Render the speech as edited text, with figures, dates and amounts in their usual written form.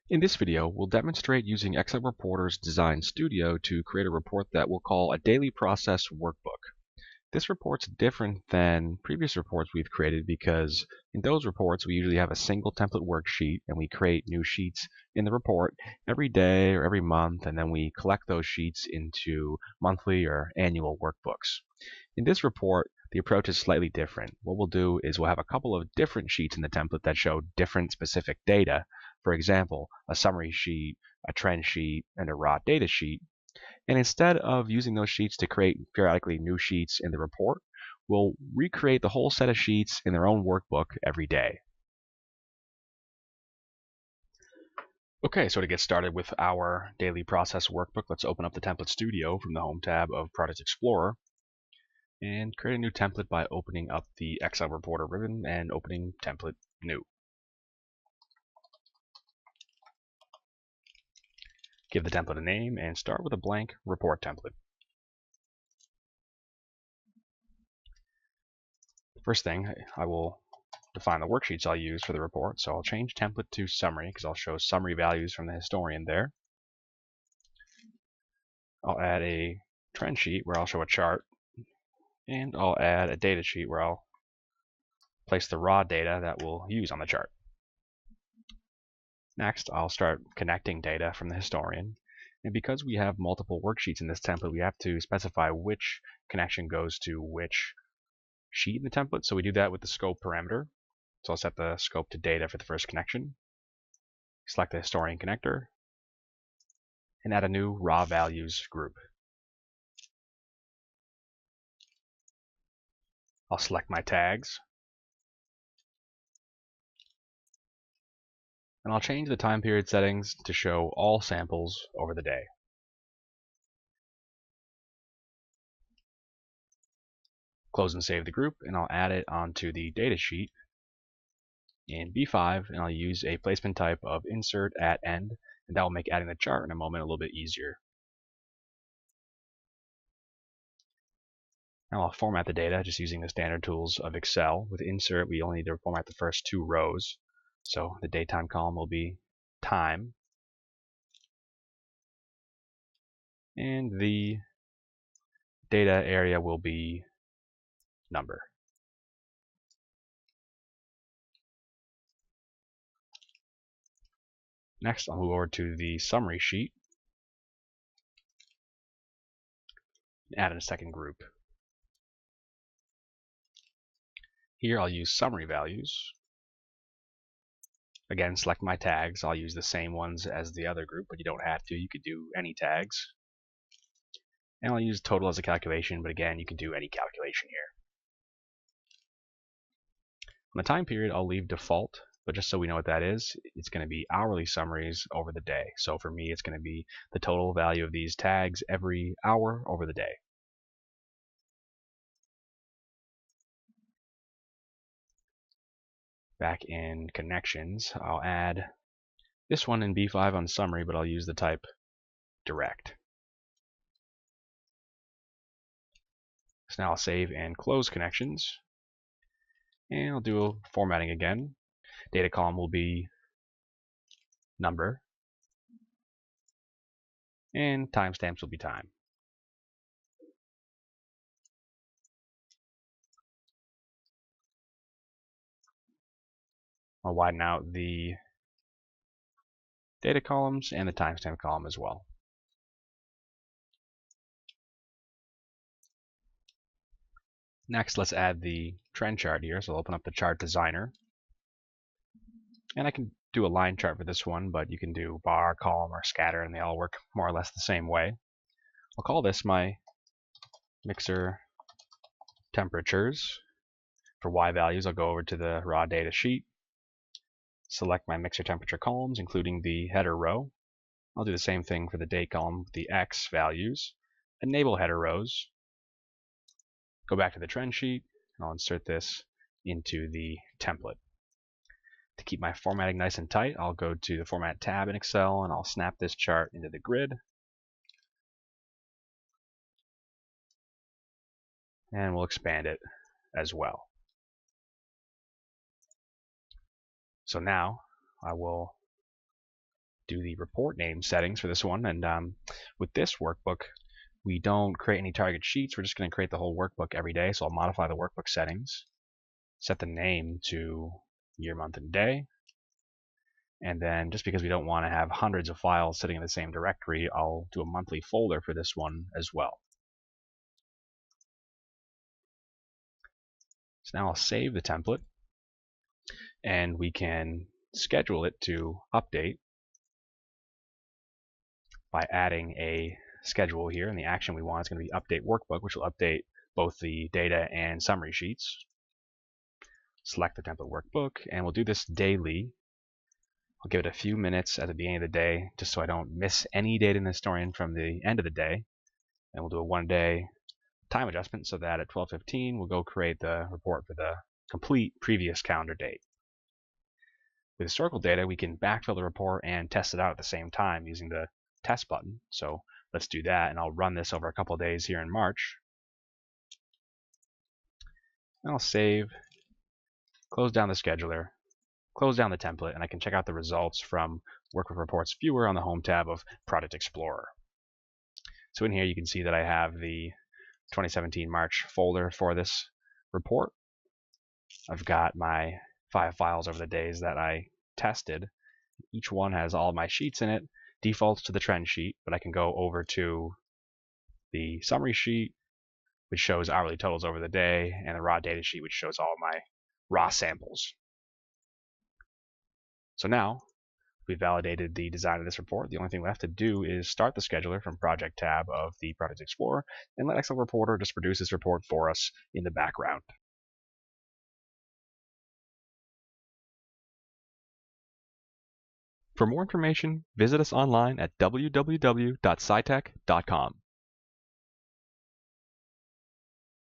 In this video, we'll demonstrate using XLReporter's Design Studio to create a report that we'll call a daily process workbook. This report's different than previous reports we've created because in those reports we usually have a single template worksheet and we create new sheets in the report every day or every month, and then we collect those sheets into monthly or annual workbooks. In this report, the approach is slightly different. What we'll do is we'll have a couple of different sheets in the template that show different specific data. For example, a summary sheet, a trend sheet, and a raw data sheet. And instead of using those sheets to create periodically new sheets in the report, we'll recreate the whole set of sheets in their own workbook every day. Okay, so to get started with our daily process workbook, let's open up the Template Studio from the Home tab of Project Explorer and create a new template by opening up the XLReporter ribbon and opening Template New. Give the template a name and start with a blank report template. First thing, I will define the worksheets I'll use for the report. So I'll change template to summary because I'll show summary values from the historian there. I'll add a trend sheet where I'll show a chart, and I'll add a data sheet where I'll place the raw data that we'll use on the chart. Next, I'll start connecting data from the historian. And because we have multiple worksheets in this template, we have to specify which connection goes to which sheet in the template. So we do that with the scope parameter. So I'll set the scope to data for the first connection. Select the historian connector and add a new raw values group. I'll select my tags. And I'll change the time period settings to show all samples over the day. Close and save the group, and I'll add it onto the data sheet in B5, and I'll use a placement type of insert at end, and that will make adding the chart in a moment a little bit easier. Now I'll format the data just using the standard tools of Excel. With insert, we only need to format the first two rows. So the daytime column will be time, and the data area will be number. Next, I'll move over to the summary sheet and add in a second group. Here I'll use summary values. Again, select my tags. I'll use the same ones as the other group, but you don't have to. You could do any tags. And I'll use total as a calculation, but again, you can do any calculation here. On the time period, I'll leave default, but just so we know what that is, it's going to be hourly summaries over the day. So for me, it's going to be the total value of these tags every hour over the day. Back in connections, I'll add this one in B5 on summary, but I'll use the type direct. So now I'll save and close connections, and I'll do a formatting again. Data column will be number, and timestamps will be time. I'll widen out the data columns and the timestamp column as well. Next, let's add the trend chart here. So I'll open up the chart designer. And I can do a line chart for this one, but you can do bar, column, or scatter, and they all work more or less the same way. I'll call this my mixer temperatures. For Y values, I'll go over to the raw data sheet, select my mixer temperature columns, including the header row. I'll do the same thing for the date column with the X values, enable header rows, go back to the trend sheet, and I'll insert this into the template. To keep my formatting nice and tight, I'll go to the Format tab in Excel, and I'll snap this chart into the grid. And we'll expand it as well. So now I will do the report name settings for this one. And with this workbook, we don't create any target sheets. We're just going to create the whole workbook every day. So I'll modify the workbook settings, set the name to year, month, and day. And then just because we don't want to have hundreds of files sitting in the same directory, I'll do a monthly folder for this one as well. So now I'll save the template, and we can schedule it to update by adding a schedule here. And the action we want is going to be update workbook, which will update both the data and summary sheets. Select the template workbook, and we'll do this daily. I'll give it a few minutes at the beginning of the day just so I don't miss any data in the historian from the end of the day. And we'll do a 1-day time adjustment so that at 12:15 we'll go create the report for the complete previous calendar date. With historical data, we can backfill the report and test it out at the same time using the test button. So let's do that, and I'll run this over a couple of days here in March. And I'll save, close down the scheduler, close down the template, and I can check out the results from Workbook Reports Viewer on the Home tab of Project Explorer. So in here you can see that I have the 2017 March folder for this report. I've got my 5 files over the days that I tested. Each one has all my sheets in it, defaults to the trend sheet, but I can go over to the summary sheet, which shows hourly totals over the day, and the raw data sheet, which shows all my raw samples. So now we validated the design of this report. The only thing left to do is start the scheduler from Project tab of the Project Explorer and let XLReporter just produce this report for us in the background. For more information, visit us online at www.scitech.com.